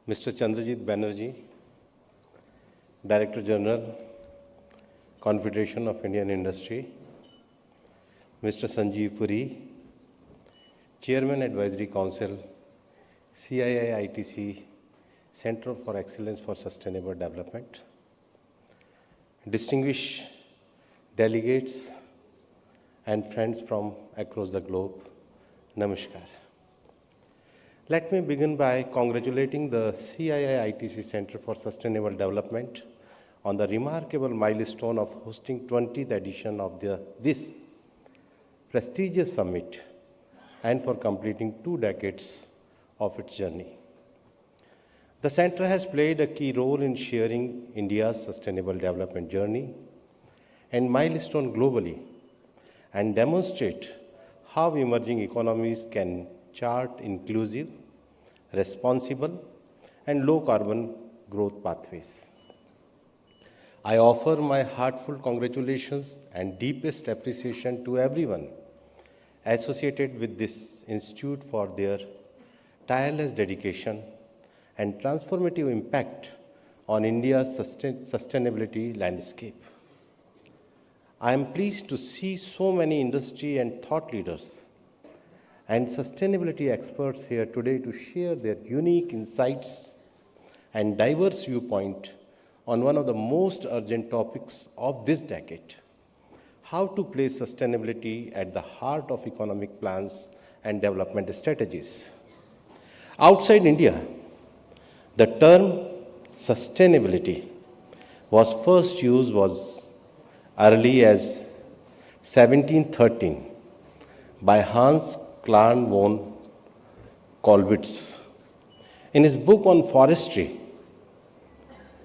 Mr. Chandrajit Banerjee, Director General, Confederation of Indian Industry, Mr. Sanjeev Puri, Chairman Advisory Council, CII ITC, Center for Excellence for Sustainable Development, distinguished delegates and friends from across the globe, Namaskar. Let me begin by congratulating the CII ITC Center for Sustainable Development on the remarkable milestone of hosting 20th edition of this prestigious summit and for completing 2 decades of its journey. The center has played a key role in sharing India's sustainable development journey and milestone globally and demonstrate how emerging economies can chart inclusive, responsible, and low-carbon growth pathways. I offer my heartfelt congratulations and deepest appreciation to everyone associated with this institute for their tireless dedication and transformative impact on India's sustainability landscape. I am pleased to see so many industry and thought leaders and sustainability experts here today to share their unique insights and diverse viewpoint on one of the most urgent topics of this decade: how to place sustainability at the heart of economic plans and development strategies. Outside India, the term sustainability was first used as early as 1713 by Hans Clan von Kollwitz in his book on forestry,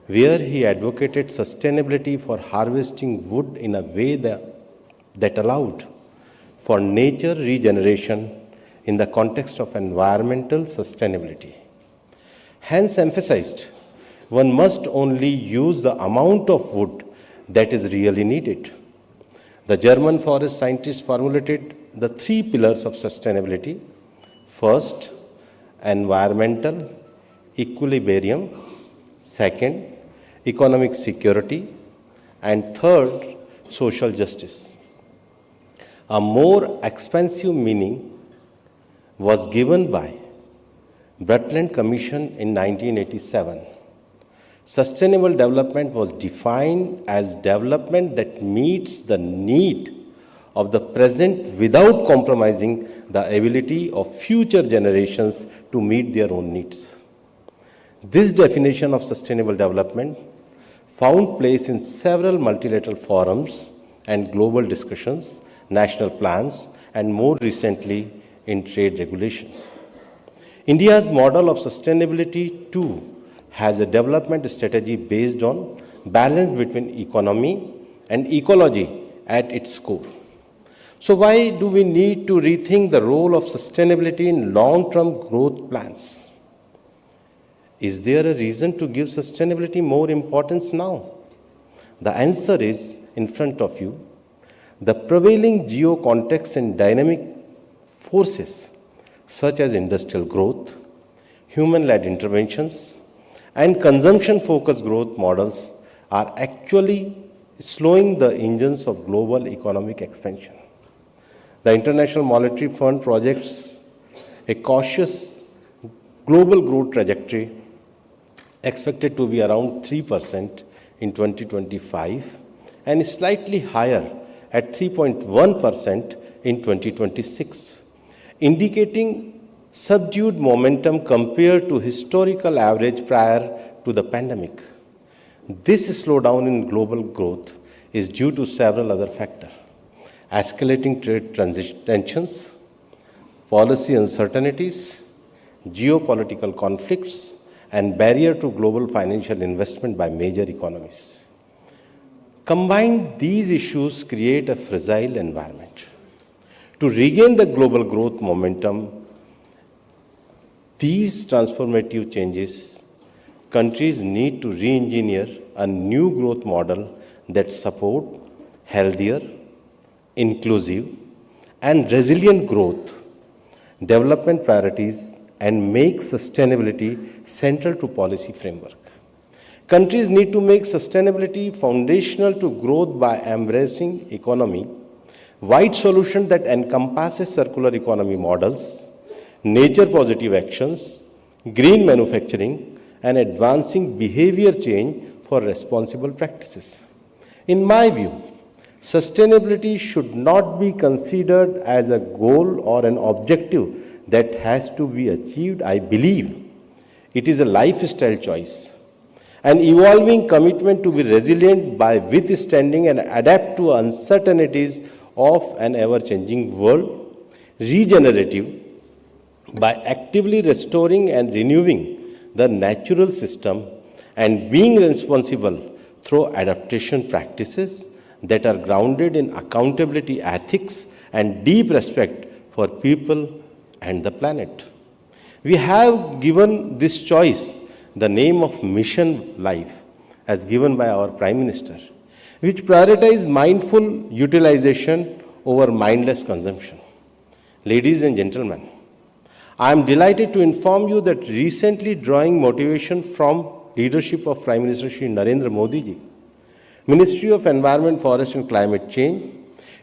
where he advocated sustainability for harvesting wood in a way that allowed for nature regeneration in the context of environmental sustainability. Hence emphasized, one must only use the amount of wood that is really needed. The German forest scientists formulated the 3 pillars of sustainability. First, environmental equilibrium. Second, economic security. And third, social justice. A more expansive meaning was given by Brundtland Commission in 1987. Sustainable development was defined as development that meets the need of the present without compromising the ability of future generations to meet their own needs. This definition of sustainable development found place in several multilateral forums and global discussions, national plans, and more recently in trade regulations. India's model of sustainability too has a development strategy based on balance between economy and ecology at its core. So why do we need to rethink the role of sustainability in long-term growth plans? Is there a reason to give sustainability more importance now? The answer is in front of you. The prevailing geo-context and dynamic forces such as industrial growth, human-led interventions, and consumption-focused growth models are actually slowing the engines of global economic expansion. The International Monetary Fund projects a cautious global growth trajectory expected to be around 3% in 2025 and slightly higher at 3.1% in 2026, indicating subdued momentum compared to historical average prior to the pandemic. This slowdown in global growth is due to several other factors: escalating trade tensions, policy uncertainties, geopolitical conflicts, and barrier to global financial investment by major economies. Combined, these issues create a fragile environment. To regain the global growth momentum, these transformative changes, countries need to re-engineer a new growth model that support healthier, inclusive, and resilient growth. Development priorities and make sustainability central to policy framework. Countries need to make sustainability foundational to growth by embracing economy, wide solution that encompasses circular economy models, nature positive actions, green manufacturing, and advancing behavior change for responsible practices. In my view, sustainability should not be considered as a goal or an objective that has to be achieved. I believe it is a lifestyle choice, an evolving commitment to be resilient by withstanding and adapt to uncertainties of an ever-changing world, regenerative by actively restoring and renewing the natural system, and being responsible through adaptation practices that are grounded in accountability ethics and deep respect for people and the planet. We have given this choice the name of Mission Life, as given by our Prime Minister, which prioritizes mindful utilization over mindless consumption. Ladies and gentlemen, I am delighted to inform you that recently, drawing motivation from leadership of Prime Minister Shri Narendra Modi ji, Ministry of Environment, Forest and Climate Change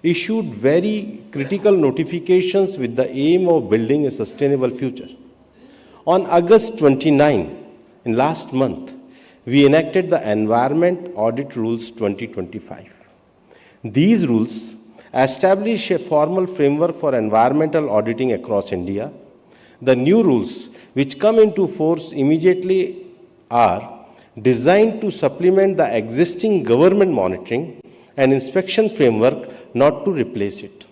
issued very critical notifications with the aim of building a sustainable future. On August 29, in last month, we enacted the Environment Audit Rules 2025. These rules establish a formal framework for environmental auditing across India. The new rules, which come into force immediately, are designed to supplement the existing government monitoring and inspection framework, not to replace it.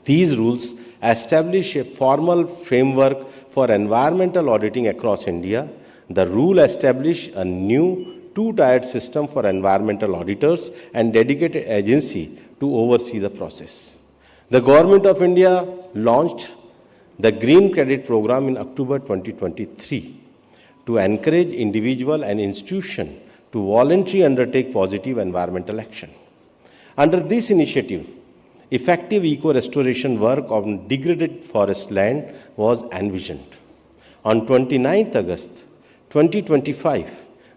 These rules establish a formal framework for environmental auditing across India. The rule established a new two-tiered system for environmental auditors and dedicated agency to oversee the process. The Government of India launched the Green Credit Program in October 2023 to encourage individual and institution to voluntarily undertake positive environmental action. Under this initiative, effective eco-restoration work on degraded forest land was envisioned. On 29th August 2025,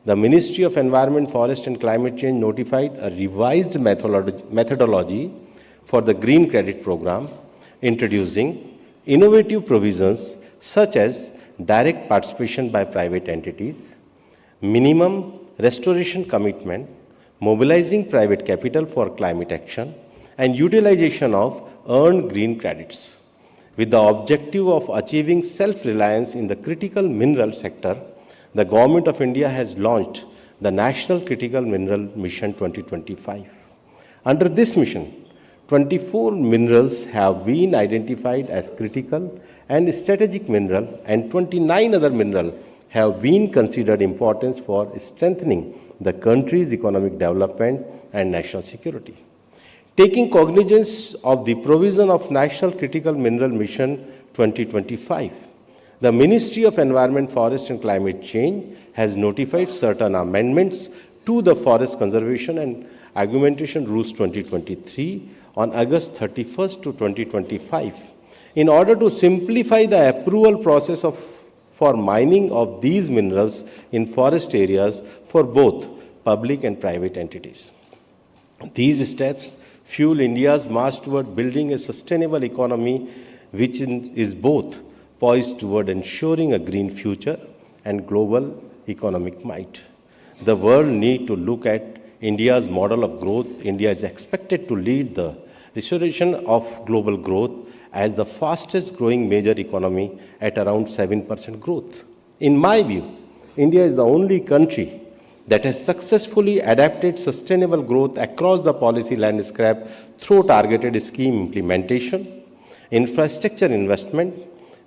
the Ministry of Environment, Forest and Climate Change notified a revised methodology for the Green Credit Program, introducing innovative provisions such as direct participation by private entities, minimum restoration commitment, mobilizing private capital for climate action, and utilization of earned green credits. With the objective of achieving self-reliance in the critical mineral sector, the Government of India has launched the National Critical Mineral Mission 2025. Under this mission, 24 minerals have been identified as critical and strategic mineral, and 29 other minerals have been considered important for strengthening the country's economic development and national security. Taking cognizance of the provision of National Critical Mineral Mission 2025, the Ministry of Environment, Forest and Climate Change has notified certain amendments to the Forest Conservation and Augmentation Rules 2023 on August 31st to 2025 in order to simplify the approval process for mining of these minerals in forest areas for both public and private entities. These steps fuel India's march toward building a sustainable economy which is both poised toward ensuring a green future and global economic might. The world needs to look at India's model of growth. India is expected to lead the restoration of global growth as the fastest growing major economy at around 7% growth. In my view, India is the only country that has successfully adapted sustainable growth across the policy landscape through targeted scheme implementation, infrastructure investment,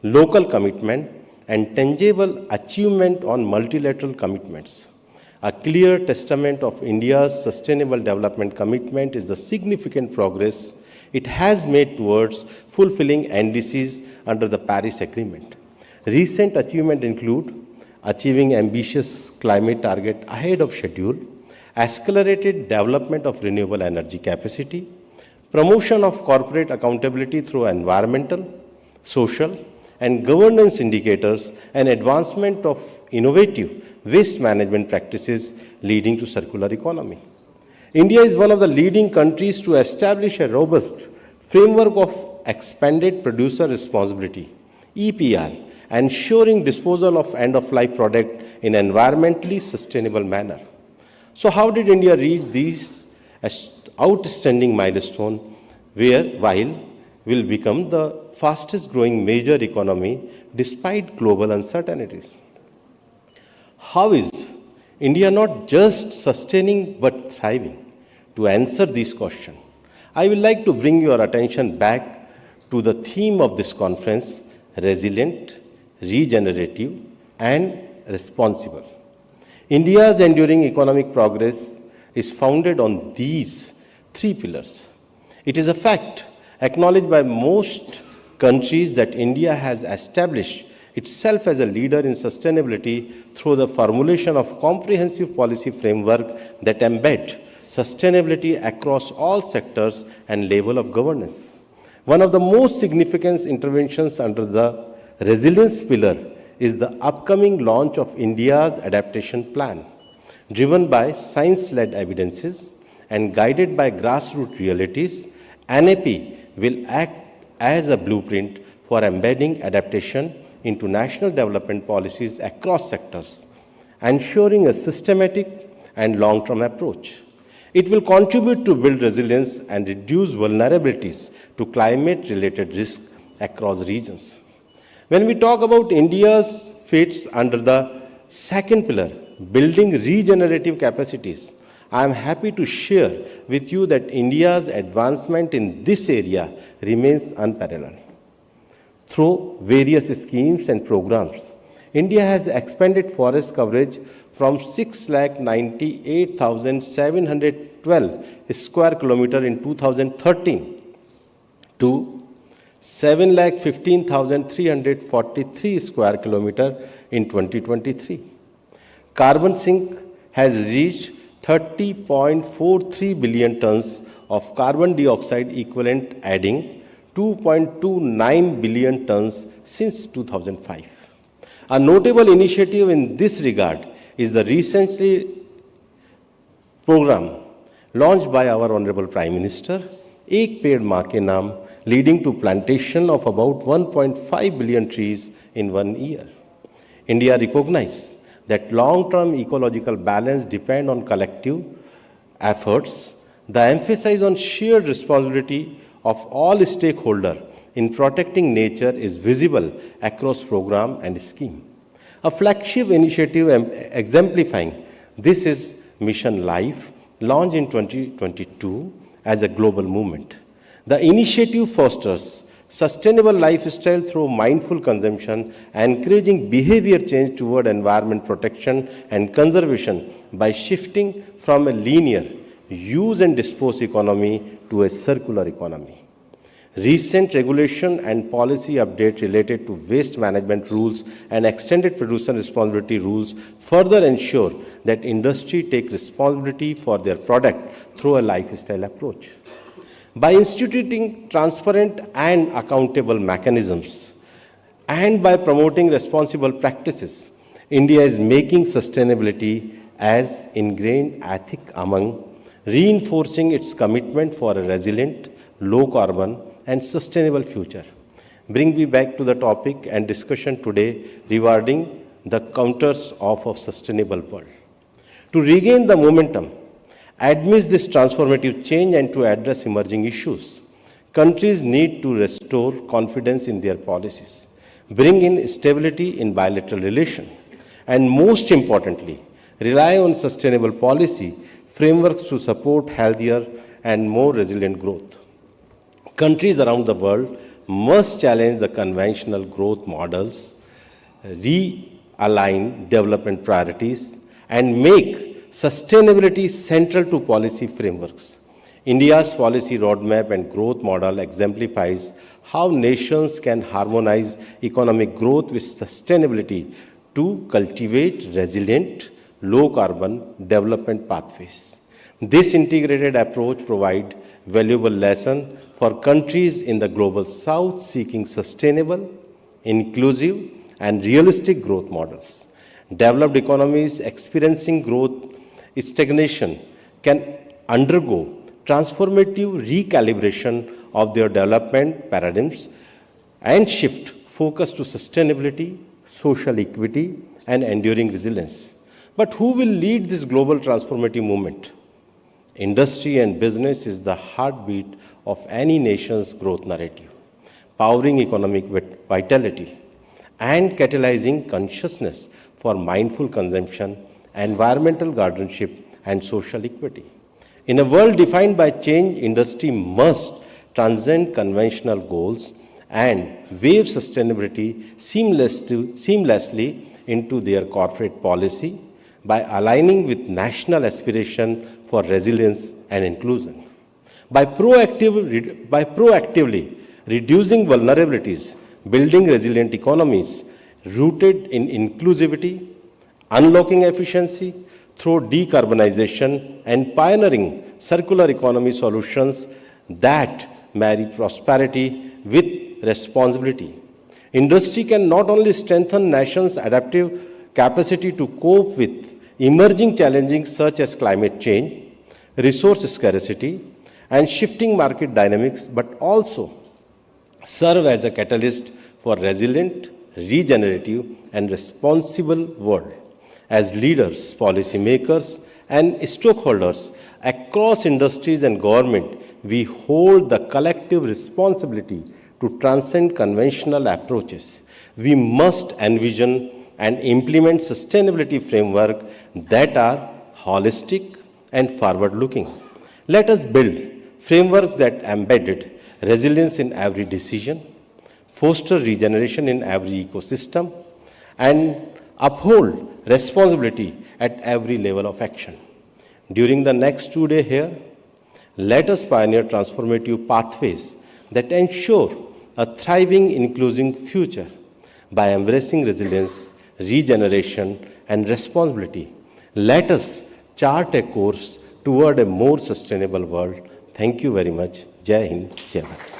local commitment, and tangible achievement on multilateral commitments. A clear testament of India's sustainable development commitment is the significant progress it has made towards fulfilling NDCs under the Paris Agreement. Recent achievements include achieving ambitious climate target ahead of schedule, accelerated development of renewable energy capacity, promotion of corporate accountability through environmental, social, and governance indicators and advancement of innovative waste management practices leading to circular economy. India is one of the leading countries to establish a robust framework of expanded producer responsibility, EPR, ensuring disposal of end-of-life product in an environmentally sustainable manner. So how did India reach these outstanding milestone while will become the fastest growing major economy despite global uncertainties? How is India not just sustaining but thriving? To answer this question, I would like to bring your attention back to the theme of this conference: resilient, regenerative, and responsible. India's enduring economic progress is founded on these three pillars. It is a fact acknowledged by most countries that India has established itself as a leader in sustainability through the formulation of comprehensive policy framework that embed sustainability across all sectors and level of governance. One of the most significant interventions under the resilience pillar is the upcoming launch of India's adaptation plan. Driven by science-led evidences and guided by grassroots realities, NAP will act as a blueprint for embedding adaptation into national development policies across sectors, ensuring a systematic and long-term approach. It will contribute to build resilience and reduce vulnerabilities to climate-related risks across regions. When we talk about India's fits under the second pillar, building regenerative capacities, I am happy to share with you that India's advancement in this area remains unparalleled. Through various schemes and programs, India has expanded forest coverage from 6,98,712 square kilometer in 2013 to 7,15,343 square kilometer in 2023. Carbon sink has reached 30.43 billion tons of carbon dioxide equivalent, adding 2.29 billion tons since 2005. A notable initiative in this regard is the recently program launched by our Honorable Prime Minister, Ek Ped Maa Ke Naam, leading to plantation of about 1.5 billion trees in 1 year. India recognizes that long-term ecological balance depends on collective efforts. The emphasis on shared responsibility of all stakeholders in protecting nature is visible across program and scheme. A flagship initiative exemplifying this is Mission Life, launched in 2022 as a global movement. The initiative fosters sustainable lifestyle through mindful consumption, encouraging behavior change toward environment protection and conservation by shifting from a linear use and dispose economy to a circular economy. Recent regulation and policy update related to waste management rules and extended producer responsibility rules further ensure that industry take responsibility for their product through a lifestyle approach. By instituting transparent and accountable mechanisms and by promoting responsible practices, India is making sustainability as ingrained ethic among, reinforcing its commitment for a resilient, low carbon, and sustainable future. Bring me back to the topic and discussion today regarding the counters of a sustainable world. To regain the momentum amidst this transformative change and to address emerging issues, countries need to restore confidence in their policies, bring in stability in bilateral relations, and most importantly, rely on sustainable policy frameworks to support healthier and more resilient growth. Countries around the world must challenge the conventional growth models, realign development priorities, and make sustainability central to policy frameworks. India's policy roadmap and growth model exemplifies how nations can harmonize economic growth with sustainability to cultivate resilient, low-carbon development pathways. This integrated approach provides valuable lessons for countries in the global south seeking sustainable, inclusive, and realistic growth models. Developed economies experiencing growth stagnation can undergo transformative recalibration of their development paradigms and shift focus to sustainability, social equity, and enduring resilience. But who will lead this global transformative movement? Industry and business is the heartbeat of any nation's growth narrative, powering economic vitality and catalyzing consciousness for mindful consumption, environmental guardianship, and social equity. In a world defined by change, industry must transcend conventional goals and weave sustainability seamlessly into their corporate policy by aligning with national aspiration for resilience and inclusion. By proactively reducing vulnerabilities, building resilient economies rooted in inclusivity, unlocking efficiency through decarbonization, and pioneering circular economy solutions that marry prosperity with responsibility. Industry can not only strengthen nations' adaptive capacity to cope with emerging challenges such as climate change, resource scarcity, and shifting market dynamics, but also serve as a catalyst for resilient, regenerative, and responsible world. As leaders, policymakers, and stakeholders across industries and government, we hold the collective responsibility to transcend conventional approaches. We must envision and implement sustainability framework that are holistic and forward-looking. Let us build frameworks that embed resilience in every decision, foster regeneration in every ecosystem, and uphold responsibility at every level of action. During the next 2 days here, let us pioneer transformative pathways that ensure a thriving, inclusive future by embracing resilience, regeneration, and responsibility. Let us chart a course toward a more sustainable world. Thank you very much. Jai Hind, Jai Bharat.